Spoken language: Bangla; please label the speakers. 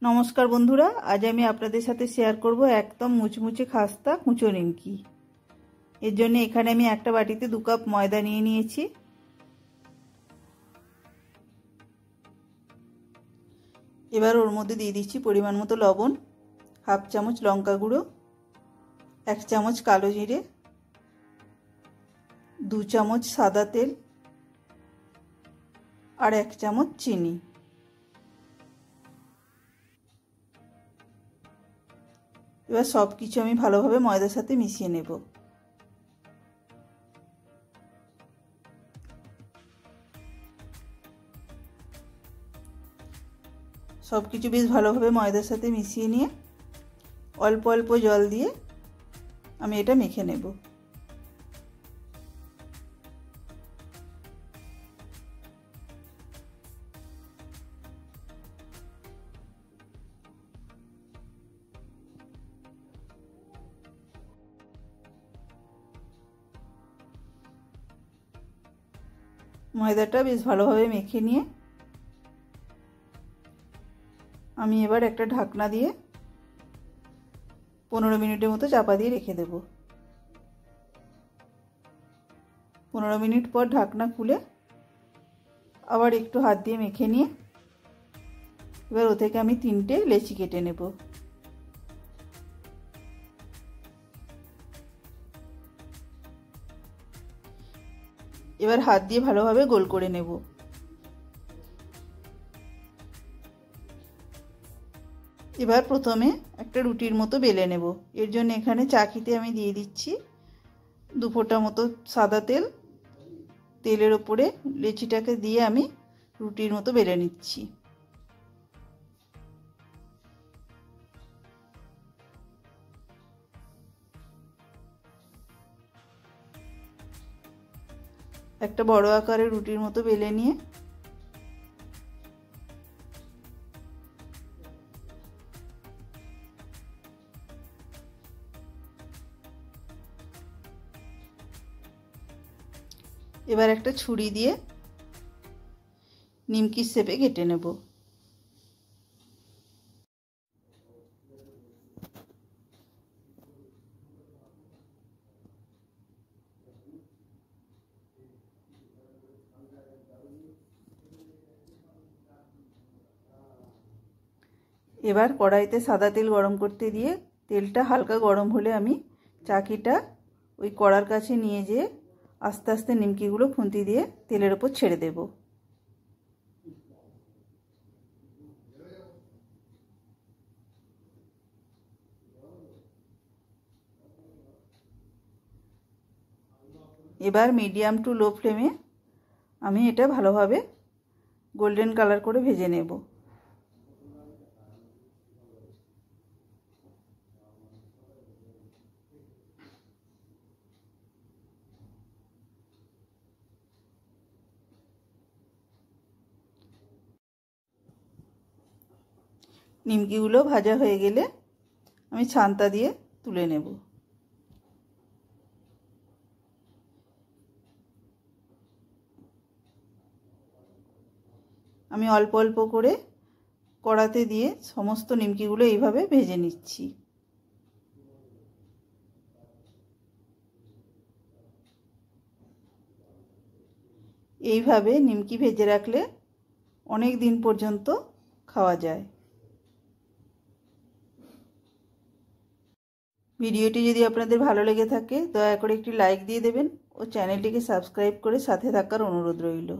Speaker 1: नमस्कार बंधुरा आज आमी आपनादेर साथे शेयर करब एकदम मुचमुचे खास्ता कुचो निमकी। एर जोन्नो एखाने आमी एकटा बाटीते 2 कप मयदा निये नियेछि। एबार ओर मध्य दिये दिচ্ছি परिमाण मतो लवण, हाफ चामच लंका गुड़ो, 1 चामच कालो जिरे, 2 चामच सादा तेल और 1 चामच चीनी। এবার সব কিছু আমি ভালোভাবে ময়দার সাথে মিশিয়ে নেব। সব কিছু বেশ ভালোভাবে ময়দার সাথে মিশিয়ে নিয়ে অল্প অল্প জল দিয়ে আমি এটা মেখে নেব। ময়দাটা বেশ ভালোভাবে মেখে নিয়ে আমি এবার একটা ঢাকনা দিয়ে 15 মিনিটের মতো চাপা দিয়ে রেখে দেব। 15 মিনিট পর ঢাকনা খুলে আবার একটু হাত দিয়ে মেখে নিয়ে এবার ও থেকে আমি 3টে লেচি কেটে নেব। এবার হাত দিয়ে ভালোভাবে গোল করে নেব। এবার প্রথমে একটা রুটির মতো বেলে নেব। এর জন্য এখানে চাকিতে আমি দিয়ে দিচ্ছি 2 ফোঁটা মতো সাদা তেল। তেলের উপরে লেচিটাকে দিয়ে আমি রুটির মতো বেলে নিচ্ছি। একটা বড় আকারের রুটির মতো বেলে নিয়ে এবার একটা ছুরি দিয়ে নিমকির শেপে কেটে নেব। এবার কড়াইতে সাদা তেল গরম করতে দিয়ে তেলটা হালকা গরম হলে আমি চাকিটা ওই কড়ার কাছে নিয়ে যেয়ে আস্তে আস্তে নিমকিগুলো খুন্তি দিয়ে তেলের উপর ছেড়ে দেব। এবার মিডিয়াম টু লো ফ্লেমে আমি এটা ভালোভাবে গোল্ডেন কালার করে ভেজে নেব। নিমকিগুলো ভাজা হয়ে গেলে আমি ছান্তা দিয়ে তুলে নেব। আমি অল্প অল্প করে কড়াতে দিয়ে সমস্ত নিমকিগুলো এইভাবে ভেজে নিচ্ছি। এইভাবে নিমকি ভেজে রাখলে অনেক দিন পর্যন্ত খাওয়া যায়। ভিডিওটি যদি আপনাদের ভালো লেগে থাকে দয়া করে একটি লাইক দিয়ে দেবেন ও চ্যানেলটিকে সাবস্ক্রাইব করে সাথে থাকার অনুরোধ রইল।